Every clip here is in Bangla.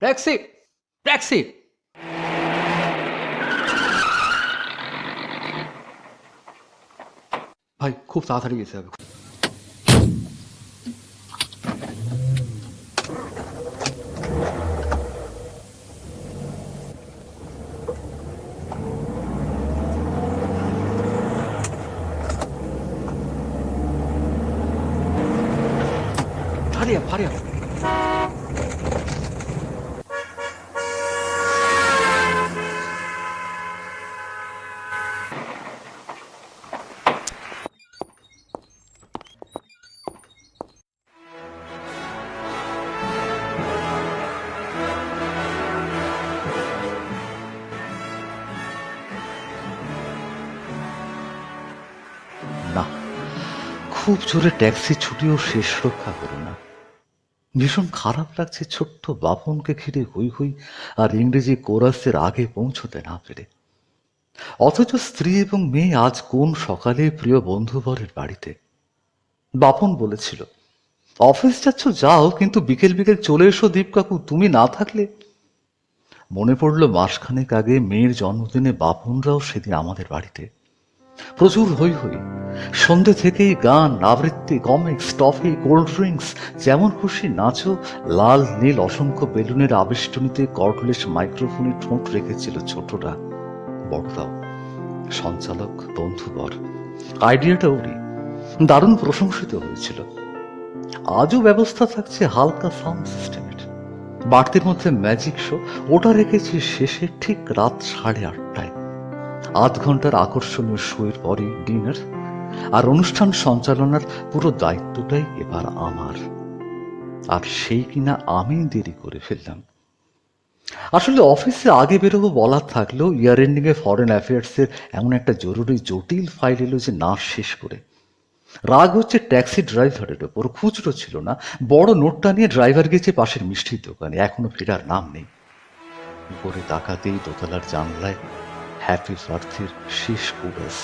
Taxi, taxi. ভাই খুব তাড়াতাড়ি যেতে হবে। Hurry up, hurry up. না, খুব জোরে ট্যাক্সি ছুটিও শেষ রক্ষা হলো না। ভীষণ খারাপ লাগছে ছোট্ট বাপনকে ঘিরে হই হই আর ইংরেজি কোরাসের আগে পৌঁছতে না পেরে। অথচ স্ত্রী এবং মেয়ে আজ কোন সকালে প্রিয় বন্ধুবরের বাড়িতে। বাপন বলেছিল, অফিস যাচ্ছ যাও, কিন্তু বিকেল বিকেল চলে এসো দীপ কাকু, তুমি না থাকলে। মনে পড়ল মাসখানেক আগে মেয়ের জন্মদিনে বাপনরাও সেদিন আমাদের বাড়িতে। প্রচুর হই হই, সন্ধ্যে থেকেই গান, আবৃত্তি, কমিক্স, টফি, কোল্ড ড্রিঙ্কস, যেমন খুশি নাচো। লাল নীল অসংখ্য বেলুনের আবেষ্টনীতে কর্ডলেস মাইক্রোফোনে ঠোঁট রেখেছিল ছোটরা বড়রাও। সঞ্চালক বন্ধুবর, আইডিয়াটা ওরই, দারুণ প্রশংসিত হয়েছিল। আজও ব্যবস্থা থাকছে হালকা সাউন্ড সিস্টেমের। বাড়তির মধ্যে ম্যাজিক শো, ওটা রেখেছি শেষে ঠিক রাত 8:30টায়। আধ ঘন্টার আকর্ষণীয় শোয়ের পরে ডিনার, আর অনুষ্ঠান সঞ্চালনার পুরো দায়িত্বটাই এবার আমার। আর সেই কিনা আমি দেরি করে ফেললাম। আসলে অফিসে আগে বেরোবো বলার থাকলেও ইয়ার এন্ডিং এ ফরেন অ্যাফেয়ার্সের এমন একটা জরুরি জটিল ফাইল এলো যে না শেষ করে। রাগ হচ্ছে ট্যাক্সি ড্রাইভারের ওপর। খুচরো ছিল না, বড় নোটটা নিয়ে ড্রাইভার গেছে পাশের মিষ্টির দোকানে, এখনো ফেরার নাম নেই। উপরে তাকাতেই দোতলার জানলায় হ্যাপি বার্থের শেষ কোরাস।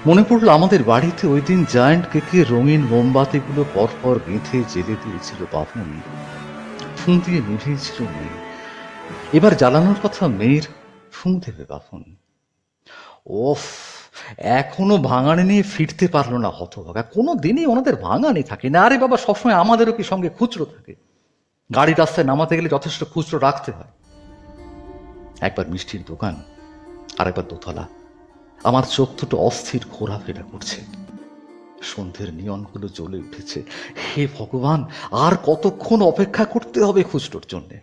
মনে পড়লো আমাদের বাড়িতে ওই দিন জায়ান্ট কেকে রঙিন মোমবাতিগুলো পরপর বেঁধে জেলে দিয়েছিল বাপন, ফুঁ দিয়ে নিভিয়েছিল মেয়ে। এবার জ্বালানোর কথা মেয়ের, ফুঁ দেবে বাপন। ওফ, এখনো ভাঙানি নিয়ে ফিরতে পারলো না হতভাগা। কোনো দিনই ওনাদের ভাঙানি থাকে না। আরে বাবা, সবসময় আমাদেরও কি সঙ্গে খুচরো থাকে? গাড়ি রাস্তায় নামাতে গেলে যথেষ্ট খুচরো রাখতে হয়। একবার মিষ্টির দোকান, আর একবার দোতলা। আমার চোখ দুটো অস্থির ঘোরাফেরা করছে। সন্ধ্যের নিয়নগুলো জ্বলে উঠেছে। হে ভগবান, আর কতক্ষণ অপেক্ষা করতে হবে খুচরোর জন্যে?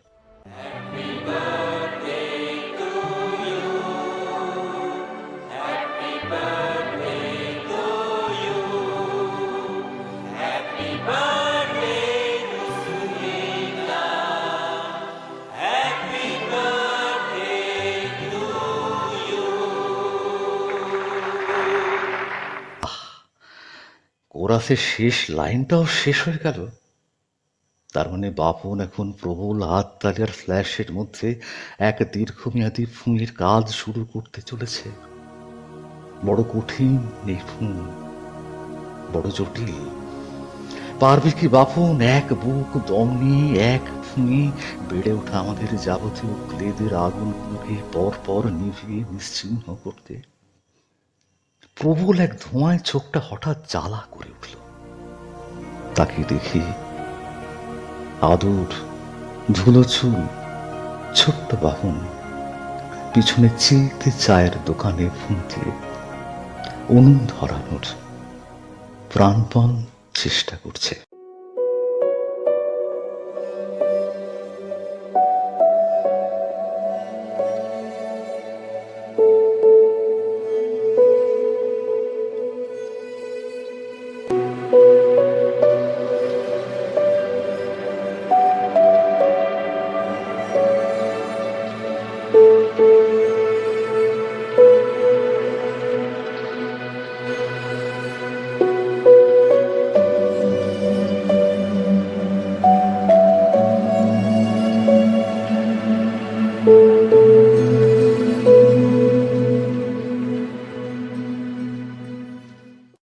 কোরাসের শেষ লাইনটাও শেষ হয়ে গেল। তার মানে বাপন এখন প্রবল হাততালি আর ফ্ল্যাশের মধ্যে এক দীর্ঘমেয়াদী ফুঁয়ের কাজ শুরু করতে চলেছে। বড় কঠিন এই ফুঁ, বড় জটিল। পারবে কি বাপন এক বুক দম নিয়ে এক ফুঁয়ে বেড়ে ওঠা আমাদের যাবতীয় ক্লেদের আগুনগুলোকে পর পর নিভিয়ে নিশ্চিহ্ন করতে? প্রবল এক ধোঁয়ায় চোখটা হঠাৎ জ্বালা করে উঠল। তাকে দেখি আদর, ধুলো চুল, ছোট্ট বাহন, পিছনে চিলতে চায়ের দোকানে ফুঁ দিয়ে উনুন ধরানোর প্রাণপণ চেষ্টা করছে।